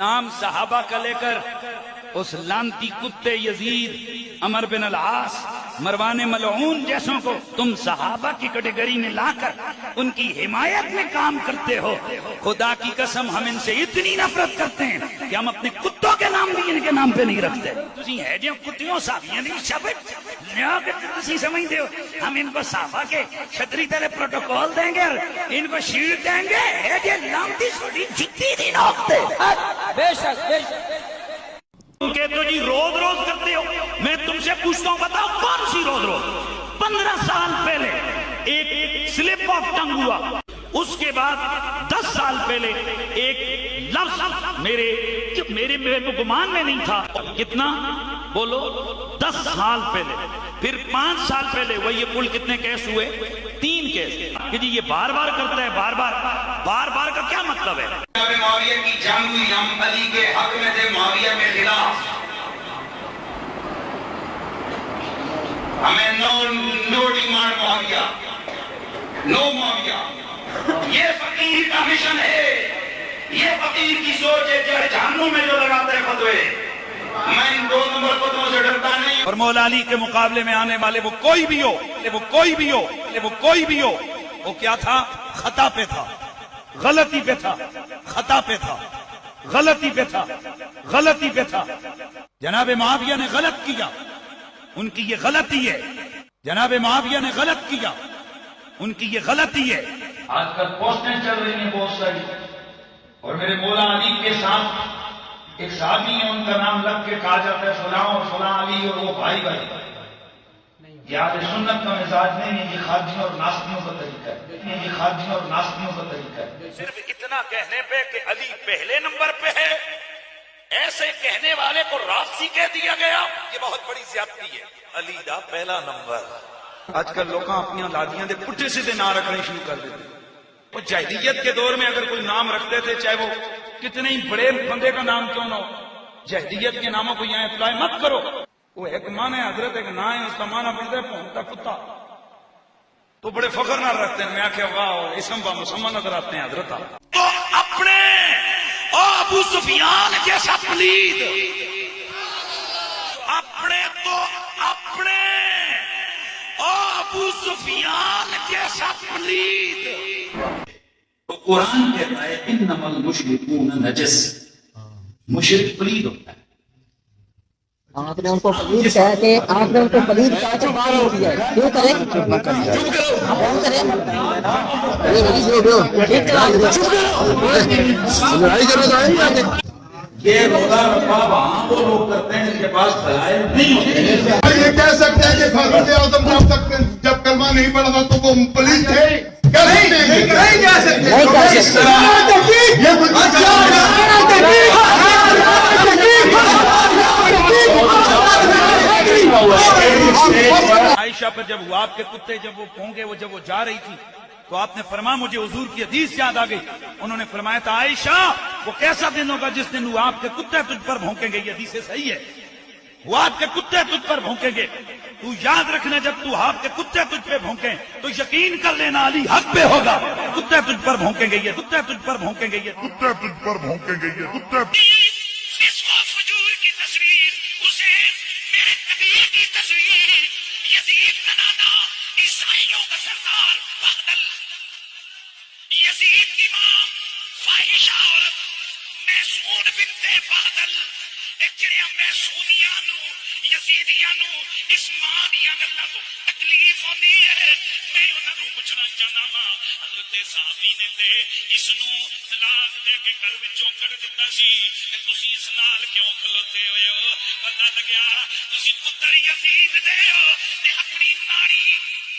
नाम सहाबा का लेकर उस लानती कुत्ते यजीद, अमर बिन अल-आस, मरवान मलऊन जैसों को तुम सहाबा की कैटेगरी में लाकर उनकी हिमायत में काम करते हो। खुदा की कसम हम इनसे इतनी नफरत करते हैं कि हम अपने कुत्तों के नाम भी इनके नाम पे नहीं रखते। तुसी है जो कुत्तियों साबियां नहीं शब्द तुसी समझते हो हम इनको साहबा के छतरी तरह प्रोटोकॉल देंगे और इनको शील्ड देंगे। है जो लानती छोटी जुत्ती दी नोकते। बेशक बेशक के तो जी रोज रोज करते हो। मैं तुमसे पूछता हूँ बताओ कौन सी रोज रोज? 15 साल पहले एक स्लिप ऑफ टंग हुआ, उसके बाद 10 साल पहले एक लफ्ज मेरे को गुमान में नहीं था। कितना बोलो? 10 साल पहले। फिर 5 साल पहले वही ये कुल कितने केस हुए? 3 केस। कि जी ये बार बार करता है। बार बार का क्या मतलब है? मुआविया की जंग हुई, हम अली के हक में थे, मुआविया के खिलाफ। हमें no demand Muawiya, no Muawiya. ये फकीर का मिशन है, ये फकीर की सोच है जो जहन्नुम में जो लगाते हैं फतवे। मैं इन 2 नंबर फतवों से डरता नहीं। और मौला अली के मुकाबले में आने वाले वो कोई भी हो, वो क्या था? खता पे था, गलती पे था, खता पे था, गलती पे था। जनाब मुआविया ने गलत किया, उनकी ये गलती है। जनाब मुआविया ने गलत किया, उनकी ये गलती है। आजकल पोस्टें चल रही हैं बहुत सारी, और मेरे मौला अली के साथ एक साथी है, उनका नाम लग के कहा जाता है फलां और फलां अली, और वो भाई भाई। ये आले सुन्नत का मिजाज नहीं है, ये खारजियों और नास्तियों का तरीका है। सिर्फ इतना कहने पे कि अली पहले नंबर पे है, ऐसे कहने वाले को राफसी कह दिया गया, ये बहुत बड़ी ज्यादती है। अली दा पहला नंबर। आजकल लोग अपनी लादियां दे पुट्ठे सीधे नाम रखने शुरू कर देते। वो जहदियत के दौर में अगर कोई नाम रखते थे, चाहे वो कितने ही बड़े बंदे का नाम क्यों ना हो, जहदियत के नामों को यहाँ अप्लाई मत करो। वो एक मान है हजरत, एक ना है, उसका माना बनता है भौंकता कुत्ता। तो बड़े फख्र ना रखते हैं, मैं क्या वाह इसम बा मुसलमान नजर आते हैं हजरत। तो अपने अबू सुफियान जैसा पलीद, अपने अबू सुफियान जैसा पलीद। तो कुरान कहता है इन्नमल मुशरिकून नजस, मुशरिक पलीद होता है। आपने उनको पलीद कह के कहा तो बाहर हो गया। क्यों करें? लड़ाई करना ये रोजा रखा वहां वो लोग करते हैं जिनके पास दलाइल नहीं होते। ये कह सकते हैं कि फारूक आजम जब तक जब कलमा नहीं पड़ा था तो वो पलीद थे? नहीं कह सकते। आयशा पर जब हुआ आपके कुत्ते जब वो भौंके, जब वो जा रही थी तो आपने फरमाया, मुझे हुजूर की हदीस याद आ गई। उन्होंने फरमाया था, आयशा वो कैसा दिन होगा जिस दिन वो आपके कुत्ते तुझ पर भौंकेंगे। ये हदीस सही है, वो आपके कुत्ते तुझ पर भौंकेंगे। तू याद रखना, जब तू आपके कुत्ते तुझ पे भौंके तो यकीन कर लेना अली हक पे होगा। कुत्ते तुझ पर भौंकेंगे, ये कुत्ते तुझ पर भौंकेंगे, ये कुत्ते तुझ पर भौंकेंगे, ये कुत्ते। फजूर की तस्वीर, हुसैन मेरे नबी की तस्वीर, यजीद का नाना ईसाइयों का सरदार बगदल, यजीद की मां फाहिशा औरत मैसून बिनते बगदल। ਜਿਹੜਿਆਂ ਮੈਸੂਨੀਆਂ ਨੂੰ ਯਜ਼ੀਦੀਆਂ ਨੂੰ ਇਸ ਮਾਂ ਦੀਆਂ ਗੱਲਾਂ ਤੋਂ ਤਕਲੀਫ ਹੁੰਦੀ ਹੈ, ਮੈਂ ਉਹਨਾਂ ਨੂੰ ਪੁੱਛਣਾ ਚਾਹਨਾ ਵਾਂ, ਹਜ਼ਰਤ ਸਾਹਬੀ ਨੇ ਤੇ ਇਸ ਨੂੰ ਤਲਾਕ ਦੇ ਕੇ ਘਰ ਵਿੱਚੋਂ ਕੱਢ ਦਿੱਤਾ ਸੀ, ਤੇ ਤੁਸੀਂ ਇਸ ਨਾਲ ਕਿਉਂ ਖਲੋਤੇ ਹੋਏ ਹੋ? ਪਤਾ ਲੱਗਿਆ ਤੁਸੀਂ ਪੁੱਤਰ ਯਜ਼ੀਦ ਦੇ ਹੋ ਤੇ ਆਪਣੀ ਨਾਨੀ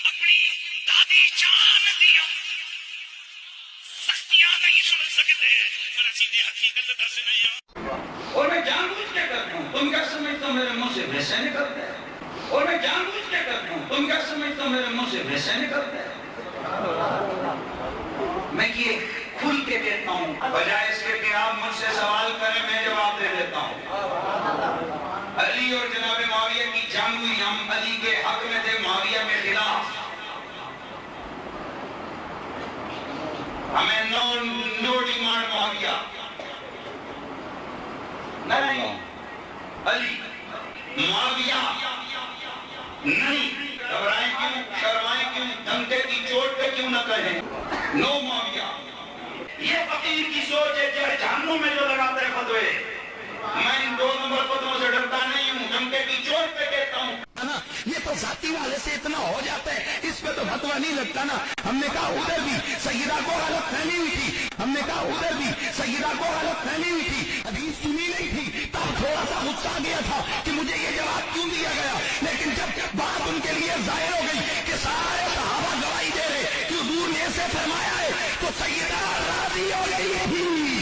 ਆਪਣੀ ਦਾਦੀ ਜਾਨ ਦੀਆਂ सख्तियां नहीं सुन सकते, पर अच्छी हकीकत दस नहीं। और मैं जानबूझ के करता हूँ, तुम क्या समझते हो मेरे मुंह से वैसे निकलते हैं? और मैं जानबूझ के करता हूँ, तुम क्या समझते हो मेरे मुंह से वैसे निकलते हैं? मैं ये खुल के देता हूँ, बजाय इसके कि आप मुझसे सवाल करें मैं जवाब दे देता हूँ। अली और जनाब मुआविया की जंग हुई, हम अली के हक में थे, मुआविया के खिलाफ। हमें नो डिमांड मुआविया, نہیں علی معاویہ نہیں. گھبرائیں کیوں, شرمائیں کیوں, دھمکے کی چوٹ پہ کیوں نہ کہیں نو معاویہ. یہ فقیر کی سوچ ہے جو جہنم میں جو لگاتا ہے فتوے. میں ان 2 نمبر فتووں سے ڈرتا نہیں ہوں, دھمکے کی چوٹ پہ کہتا ہوں. یہ تو ذاتی والے سے اتنا ہو جاتا ہے, اس پہ تو فتویٰ نہیں لگتا نا. ہم نے کہا ادھر بھی سیدہ کو غلط فہمی ہوئی تھی, ہم نے کہا ادھر بھی سیدہ کو غلط فہمی ہوئی تھی, حدیث سنی نہیں تھی, تب تھوڑا سا غصہ آ گیا تھا کہ مجھے یہ جواب کیوں دیا گیا. لیکن جب بات ان کے لیے ظاہر ہو گئی کہ سارے صحابہ گواہی دے رہے کہ حضور نے ایسے فرمایا ہے, تو سیدہ راضی ہو گئی تھی.